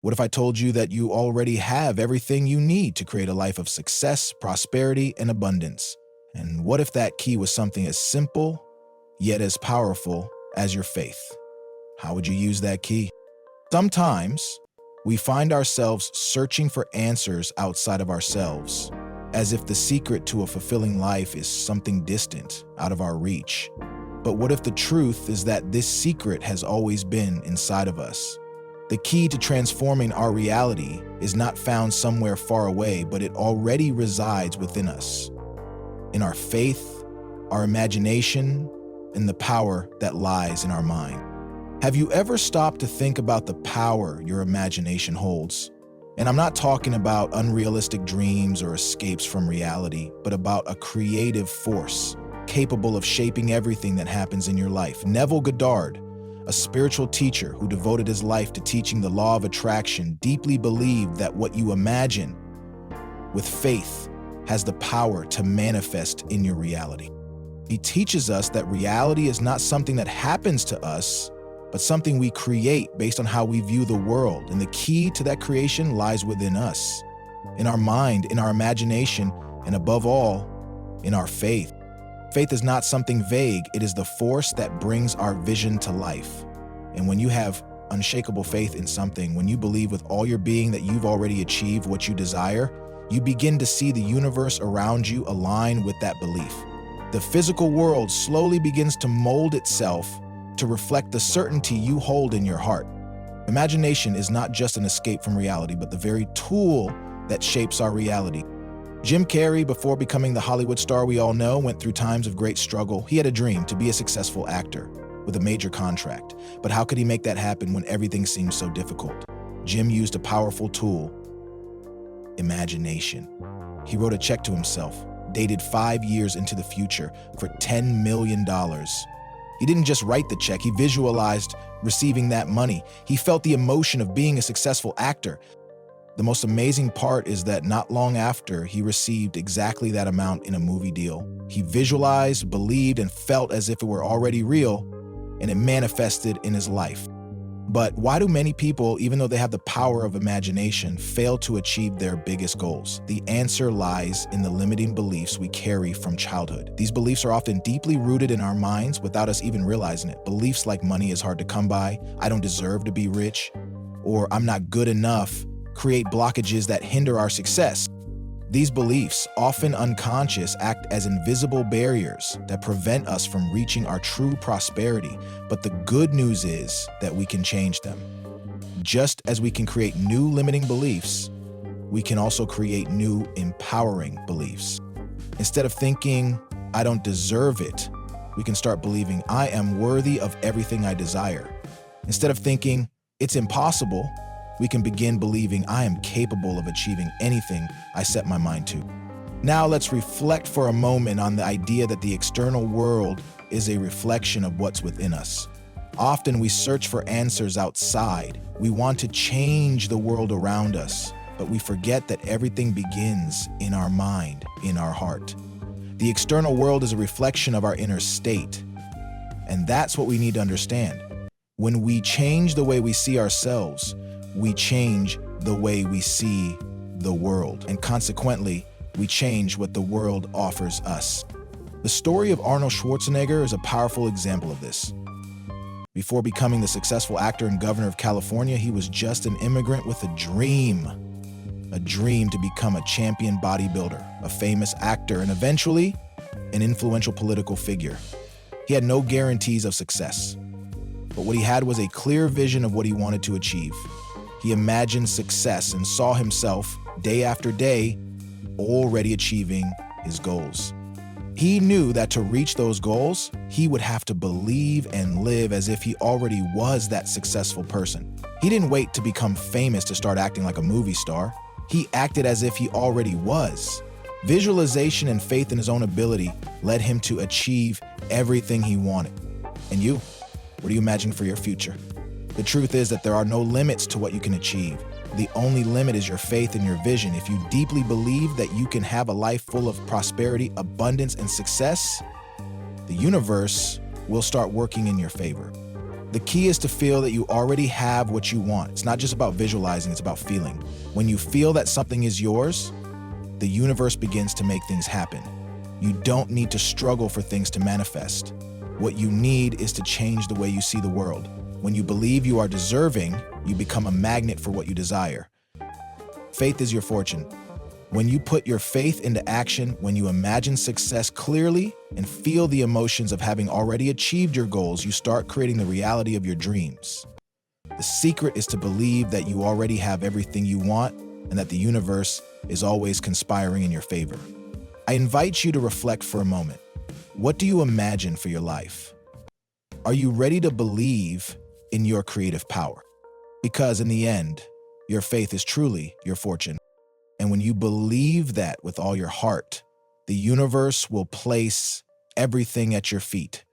What if I told you that you already have everything you need to create a life of success, prosperity, and abundance? And what if that key was something as simple, yet as powerful as your faith? How would you use that key? Sometimes we find ourselves searching for answers outside of ourselves, as if the secret to a fulfilling life is something distant, out of our reach. But what if the truth is that this secret has always been inside of us? The key to transforming our reality is not found somewhere far away, but it already resides within us. In our faith, our imagination, and the power that lies in our mind. Have you ever stopped to think about the power your imagination holds? And I'm not talking about unrealistic dreams or escapes from reality, but about a creative force capable of shaping everything that happens in your life. Neville Goddard, a spiritual teacher who devoted his life to teaching the law of attraction, deeply believed that what you imagine with faith has the power to manifest in your reality. He teaches us that reality is not something that happens to us, but something we create based on how we view the world. And the key to that creation lies within us, in our mind, in our imagination, and above all, in our faith. Faith is not something vague. It is the force that brings our vision to life. And when you have unshakable faith in something, when you believe with all your being that you've already achieved what you desire, you begin to see the universe around you align with that belief. The physical world slowly begins to mold itself to reflect the certainty you hold in your heart. Imagination is not just an escape from reality, but the very tool that shapes our reality. Jim Carrey, before becoming the Hollywood star we all know, went through times of great struggle. He had a dream to be a successful actor with a major contract. But how could he make that happen when everything seemed so difficult? Jim used a powerful tool: imagination. He wrote a check to himself, dated 5 years into the future, for $10 million. He didn't just write the check, he visualized receiving that money. He felt the emotion of being a successful actor. The most amazing part is that not long after, he received exactly that amount in a movie deal. He visualized, believed, and felt as if it were already real, and it manifested in his life. But why do many people, even though they have the power of imagination, fail to achieve their biggest goals? The answer lies in the limiting beliefs we carry from childhood. These beliefs are often deeply rooted in our minds without us even realizing it. Beliefs like money is hard to come by, I don't deserve to be rich, or I'm not good enough, create blockages that hinder our success. These beliefs, often unconscious, act as invisible barriers that prevent us from reaching our true prosperity. But the good news is that we can change them. Just as we can create new limiting beliefs, we can also create new empowering beliefs. Instead of thinking, I don't deserve it, we can start believing, I am worthy of everything I desire. Instead of thinking, it's impossible, we can begin believing I am capable of achieving anything I set my mind to. Now let's reflect for a moment on the idea that the external world is a reflection of what's within us. Often we search for answers outside. We want to change the world around us, but we forget that everything begins in our mind, in our heart. The external world is a reflection of our inner state, and that's what we need to understand. When we change the way we see ourselves, we change the way we see the world, and consequently, we change what the world offers us. The story of Arnold Schwarzenegger is a powerful example of this. Before becoming the successful actor and governor of California, he was just an immigrant with a dream to become a champion bodybuilder, a famous actor, and eventually, an influential political figure. He had no guarantees of success, but what he had was a clear vision of what he wanted to achieve. He imagined success and saw himself, day after day, already achieving his goals. He knew that to reach those goals, he would have to believe and live as if he already was that successful person. He didn't wait to become famous to start acting like a movie star. He acted as if he already was. Visualization and faith in his own ability led him to achieve everything he wanted. And you, what do you imagine for your future? The truth is that there are no limits to what you can achieve. The only limit is your faith and your vision. If you deeply believe that you can have a life full of prosperity, abundance, and success, the universe will start working in your favor. The key is to feel that you already have what you want. It's not just about visualizing, it's about feeling. When you feel that something is yours, the universe begins to make things happen. You don't need to struggle for things to manifest. What you need is to change the way you see the world. When you believe you are deserving, you become a magnet for what you desire. Faith is your fortune. When you put your faith into action, when you imagine success clearly and feel the emotions of having already achieved your goals, you start creating the reality of your dreams. The secret is to believe that you already have everything you want and that the universe is always conspiring in your favor. I invite you to reflect for a moment. What do you imagine for your life? Are you ready to believe in your creative power? Because in the end, your faith is truly your fortune. And when you believe that with all your heart, the universe will place everything at your feet.